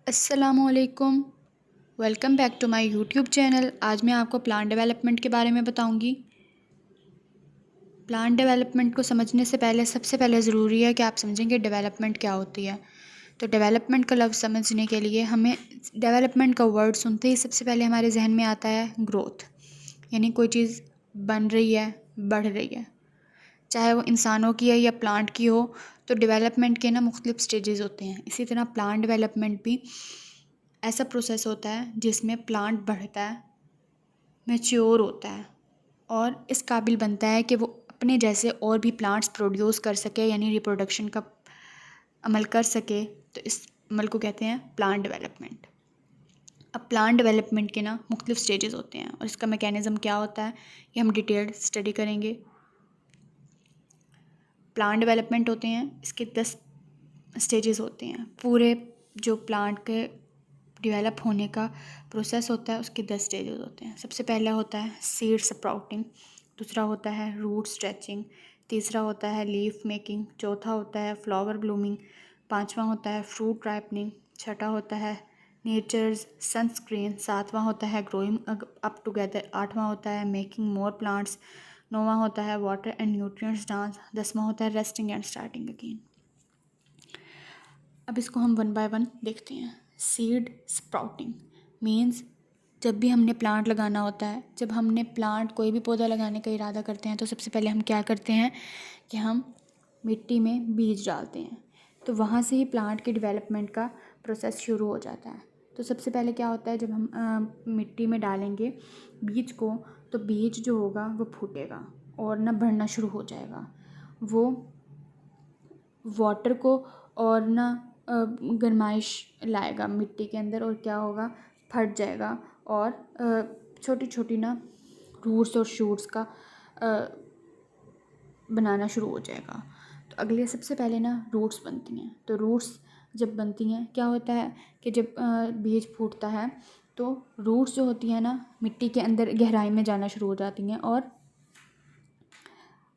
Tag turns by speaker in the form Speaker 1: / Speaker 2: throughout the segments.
Speaker 1: अस्सलामुअलैकुम। Welcome back to my YouTube channel. आज मैं आपको प्लांट डेवलपमेंट के बारे में बताऊंगी। प्लांट डेवलपमेंट को समझने से पहले सबसे पहले ज़रूरी है कि आप समझें कि डेवलपमेंट क्या होती है। तो डेवलपमेंट का लफ्ज़ समझने के लिए हमें डेवलपमेंट का वर्ड सुनते ही सबसे पहले हमारे जहन में आता है ग्रोथ, यानी कोई चीज़ बन रही है, बढ़ रही है, चाहे वो इंसानों की है या प्लांट की हो। तो डेवलपमेंट के ना मुख्तलिफ स्टेजेस होते हैं। इसी तरह प्लांट डेवलपमेंट भी ऐसा प्रोसेस होता है जिसमें प्लांट बढ़ता है, मैच्योर होता है और इस काबिल बनता है कि वो अपने जैसे और भी प्लांट्स प्रोड्यूस कर सके, यानी रिप्रोडक्शन का अमल कर सके। तो इस अमल को कहते हैं प्लांट डेवलपमेंट। अब प्लांट डेवलपमेंट के ना मुख्तलिफ स्टेजेस होते हैं और इसका मैकेनिज़्म क्या होता है ये हम डिटेल्ड स्टडी करेंगे। प्लांट डेवलपमेंट होते हैं, इसके 10 स्टेजेस होते हैं। पूरे जो प्लांट के डेवलप होने का प्रोसेस होता है उसके 10 स्टेजेस होते हैं। सबसे पहला होता है सीड स्प्राउटिंग, दूसरा होता है रूट स्ट्रेचिंग, तीसरा होता है लीफ मेकिंग, चौथा होता है फ्लावर ब्लूमिंग, पांचवा होता है फ्रूट राइपनिंग, छठा होता है नेचर्स सनस्क्रीन, सातवां होता है ग्रोइंग अप टुगेदर, आठवां होता है मेकिंग मोर प्लांट्स, नौवां होता है वाटर एंड न्यूट्रिएंट्स डांस, दसवां होता है रेस्टिंग एंड स्टार्टिंग अगेन। अब इसको हम वन बाय वन देखते हैं। सीड स्प्राउटिंग मीन्स जब भी हमने प्लांट लगाना होता है, जब हमने प्लांट कोई भी पौधा लगाने का इरादा करते हैं तो सबसे पहले हम क्या करते हैं कि हम मिट्टी में बीज डालते हैं। तो वहाँ से ही प्लांट के डेवलपमेंट का प्रोसेस शुरू हो जाता है। तो सबसे पहले क्या होता है, जब हम मिट्टी में डालेंगे बीज को तो बीज जो होगा वो फूटेगा और ना बढ़ना शुरू हो जाएगा। वो वाटर को और ना गर्माइश लाएगा मिट्टी के अंदर और क्या होगा, फट जाएगा और छोटी छोटी ना रूट्स और शूट्स का बनाना शुरू हो जाएगा। तो अगले सबसे पहले ना रूट्स बनती हैं। तो रूट्स जब बनती हैं क्या होता है कि जब बीज फूटता है तो रूट्स जो होती हैं ना मिट्टी के अंदर गहराई में जाना शुरू हो जाती हैं और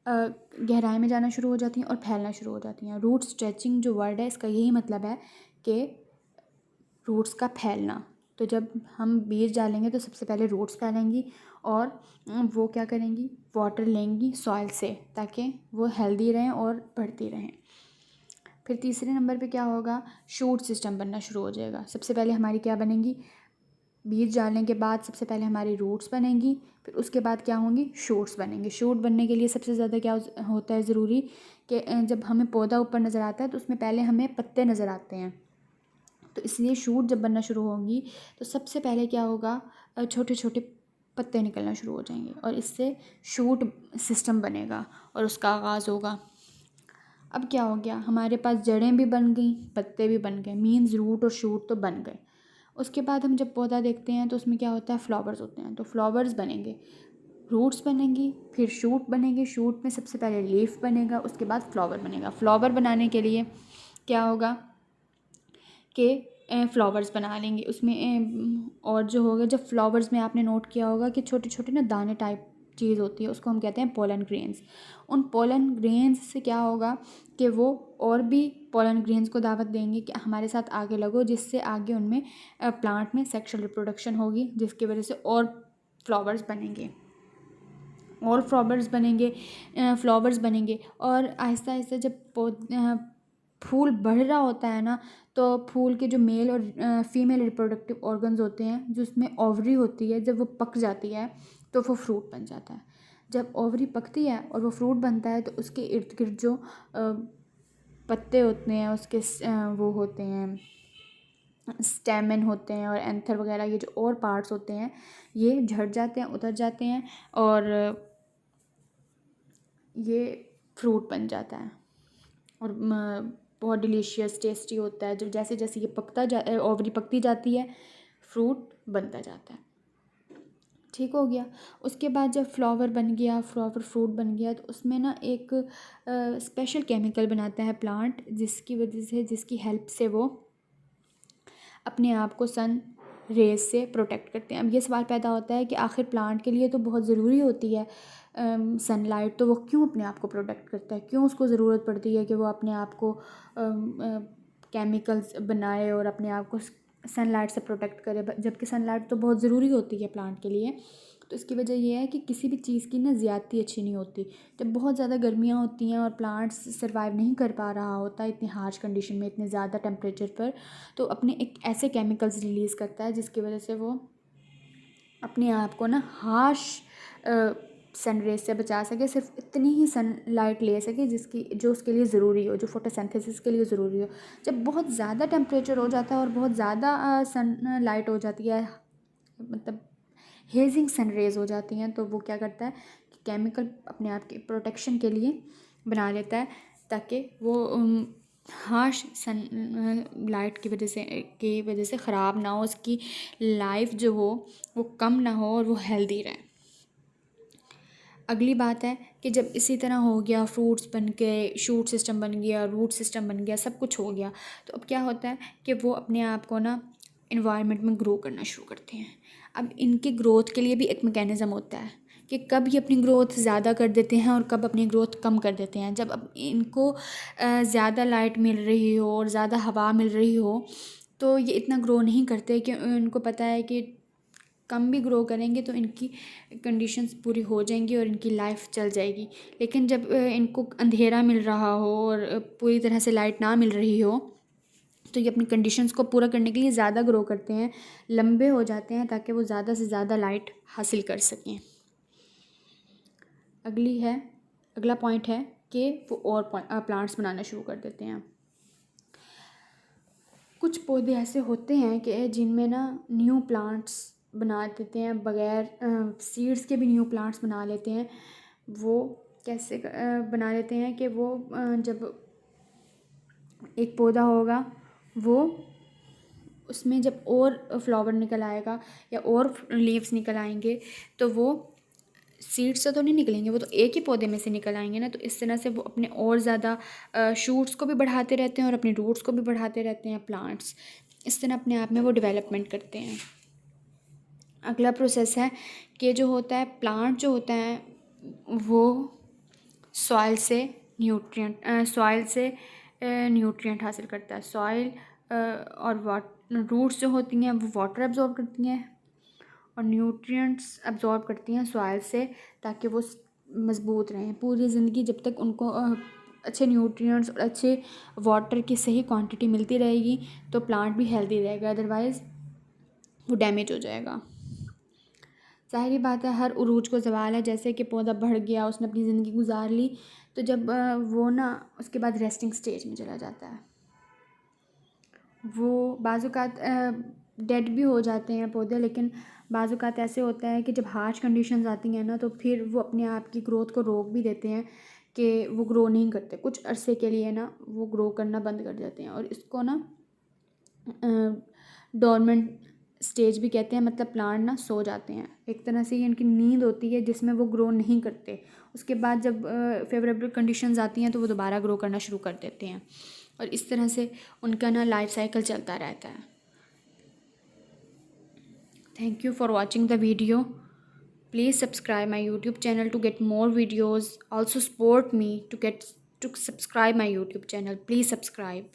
Speaker 1: गहराई में जाना शुरू हो जाती हैं और फैलना शुरू हो जाती हैं। रूट स्ट्रेचिंग जो वर्ड है इसका यही मतलब है कि रूट्स का फैलना। तो जब हम बीज डालेंगे तो सबसे पहले रूट्स फैलेंगी और वो क्या करेंगी, वाटर लेंगी सॉइल से ताकि वो हेल्दी रहें और बढ़ती रहें। फिर तीसरे नंबर पे क्या होगा, शूट सिस्टम बनना शुरू हो जाएगा। सबसे पहले हमारी क्या बनेंगी, बीज डालने के बाद सबसे पहले हमारी रूट्स बनेंगी, फिर उसके बाद क्या होंगी, शूट्स बनेंगे। शूट बनने के लिए सबसे ज़्यादा क्या होता है ज़रूरी कि जब हमें पौधा ऊपर नज़र आता है तो उसमें पहले हमें पत्ते नज़र आते हैं। तो इसलिए शूट जब बनना शुरू होंगी तो सबसे पहले क्या होगा, छोटे छोटे पत्ते निकलना शुरू हो जाएंगे और इससे शूट सिस्टम बनेगा और उसका आगाज़ होगा। अब क्या हो गया, हमारे पास जड़ें भी बन गई, पत्ते भी बन गए, मीन्स रूट और शूट तो बन गए। उसके बाद हम जब पौधा देखते हैं तो उसमें क्या होता है, फ्लावर्स होते हैं। तो फ्लावर्स बनेंगे, रूट्स बनेंगी, फिर शूट बनेंगे, शूट में सबसे पहले लीफ बनेगा, उसके बाद फ्लावर बनेगा। फ्लावर बनाने के लिए क्या होगा कि फ्लावर्स बना लेंगे उसमें और जो होगा, जब फ्लावर्स में आपने नोट किया होगा कि छोटे छोटे ना दाने टाइप चीज़ होती है, उसको हम कहते हैं पोलन ग्रेन्स। उन पोलन ग्रेन्स से क्या होगा कि वो और भी पोलन ग्रेन्स को दावत देंगे कि हमारे साथ आगे लगो, जिससे आगे उनमें प्लांट में सेक्सुअल रिप्रोडक्शन होगी, जिसकी वजह से और फ्लावर्स बनेंगे और फ्लावर्स बनेंगे और आहिस्ता आहिस्ता जब फूल बढ़ रहा होता है ना, तो फूल के जो मेल और फीमेल रिप्रोडक्टिव ऑर्गन्स होते हैं, जिसमें ओवरी होती है, जब वो पक जाती है तो वो फ्रूट बन जाता है। जब ओवरी पकती है और वो फ्रूट बनता है तो उसके इर्द गिर्द जो पत्ते होते हैं उसके वो होते हैं, स्टेमन होते हैं और एंथर वगैरह, ये जो और पार्ट्स होते हैं ये झड़ जाते हैं, उतर जाते हैं और ये फ्रूट बन जाता है और बहुत डिलीशियस टेस्टी होता है। जब जैसे जैसे ये ओवरी पकती जाती है फ्रूट बनता जाता है। ठीक हो गया। उसके बाद जब फ्लावर बन गया, फ्लावर फ्रूट बन गया, तो उसमें ना एक स्पेशल केमिकल बनाता है प्लांट, जिसकी वजह से, जिसकी हेल्प से वो अपने आप को सन रेज से प्रोटेक्ट करते हैं। अब ये सवाल पैदा होता है कि आखिर प्लांट के लिए तो बहुत ज़रूरी होती है सनलाइट, तो वो क्यों अपने आप को प्रोटेक्ट करता है, क्यों उसको ज़रूरत पड़ती है कि वो अपने आप को केमिकल्स बनाए और अपने आप को सनलाइट से प्रोटेक्ट करे, जबकि सनलाइट तो बहुत ज़रूरी होती है प्लांट के लिए। तो इसकी वजह ये है कि किसी भी चीज़ की ना ज़्यादती अच्छी नहीं होती। जब बहुत ज़्यादा गर्मियाँ होती हैं और प्लांट्स सर्वाइव नहीं कर पा रहा होता इतनी हार्श कंडीशन में, इतने ज़्यादा टेम्परेचर पर, तो अपने एक ऐसे केमिकल्स रिलीज़ करता है जिसकी वजह से वो अपने आप को ना हार्श सन रेज से बचा सके, सिर्फ इतनी ही सनलाइट ले सके जो उसके लिए ज़रूरी हो, जो फोटोसिंथेसिस के लिए ज़रूरी हो। जब बहुत ज़्यादा टेम्परेचर हो जाता है और बहुत ज़्यादा सनलाइट हो जाती है, मतलब हेजिंग सन रेज हो जाती हैं, तो वो क्या करता है कि केमिकल अपने आप की प्रोटेक्शन के लिए बना लेता है, ताकि वो हार्श सन लाइट की वजह से ख़राब ना हो, उसकी लाइफ जो हो वो कम ना हो और वो हेल्दी रहे। अगली बात है कि जब इसी तरह हो गया, फ्रूट्स बन गए, शूट सिस्टम बन गया, रूट सिस्टम बन गया, सब कुछ हो गया, तो अब क्या होता है कि वो अपने आप को ना इन्वायरमेंट में ग्रो करना शुरू करते हैं। अब इनके ग्रोथ के लिए भी एक मैकेनिज़्म होता है कि कब ये अपनी ग्रोथ ज़्यादा कर देते हैं और कब अपनी ग्रोथ कम कर देते हैं। जब अब इनको ज़्यादा लाइट मिल रही हो और ज़्यादा हवा मिल रही हो, तो ये इतना ग्रो नहीं करते, कि इनको पता है कि कम भी ग्रो करेंगे तो इनकी कंडीशंस पूरी हो जाएंगी और इनकी लाइफ चल जाएगी। लेकिन जब इनको अंधेरा मिल रहा हो और पूरी तरह से लाइट ना मिल रही हो, तो ये अपनी कंडीशंस को पूरा करने के लिए ज़्यादा ग्रो करते हैं, लंबे हो जाते हैं, ताकि वो ज़्यादा से ज़्यादा लाइट हासिल कर सकें। अगला पॉइंट है कि वो और प्लांट्स बनाना शुरू कर देते हैं। कुछ पौधे ऐसे होते हैं कि जिनमें ना न्यू प्लांट्स बना देते हैं, बगैर सीड्स के भी न्यू प्लांट्स बना लेते हैं। वो कैसे बना लेते हैं कि वो जब एक पौधा होगा, वो उसमें जब और फ्लावर निकल आएगा या और लीव्स निकल आएंगे, तो वो सीड्स से तो नहीं निकलेंगे, वो तो एक ही पौधे में से निकल आएंगे ना। तो इस तरह से वो अपने और ज़्यादा शूट्स को भी बढ़ाते रहते हैं और अपने रूट्स को भी बढ़ाते रहते हैं प्लांट्स। इस तरह अपने आप में वो डेवलपमेंट करते हैं। अगला प्रोसेस है कि जो होता है प्लांट जो होता है वो सॉइल से न्यूट्रिएंट हासिल करता है। सॉइल और रूट्स जो होती हैं वो वाटर एब्जॉर्ब करती हैं और न्यूट्रिएंट्स एब्जॉर्ब करती हैं सॉइल से, ताकि वो मज़बूत रहें पूरी ज़िंदगी। जब तक उनको अच्छे न्यूट्रिएंट्स और अच्छे वाटर की सही क्वांटिटी मिलती रहेगी तो प्लांट भी हेल्दी रहेगा, अदरवाइज़ वो डैमेज हो जाएगा। ज़ाहिर बात है हर उरूज को ज़वाल है, जैसे कि पौधा बढ़ गया, उसने अपनी ज़िंदगी गुजार ली, तो जब वो ना उसके बाद रेस्टिंग स्टेज में चला जाता है, वो बाज़ात डेड भी हो जाते हैं पौधे। लेकिन बाज़ात ऐसे होता है कि जब हार्श कंडीशंस आती हैं ना, तो फिर वो अपने आप की ग्रोथ को रोक भी देते हैं, कि वो ग्रो नहीं करते कुछ अरसे के लिए ना, वो ग्रो करना बंद कर देते हैं। और इसको ना डोरमेंट स्टेज भी कहते हैं, मतलब प्लांट ना सो जाते हैं, एक तरह से ये इनकी नींद होती है जिसमें वो ग्रो नहीं करते। उसके बाद जब फेवरेबल कंडीशंस आती हैं तो वो दोबारा ग्रो करना शुरू कर देते हैं, और इस तरह से उनका ना लाइफ साइकिल चलता रहता है। Thank you for watching the video. Please subscribe my YouTube channel to get more videos. Also support me to subscribe my YouTube channel. Please subscribe.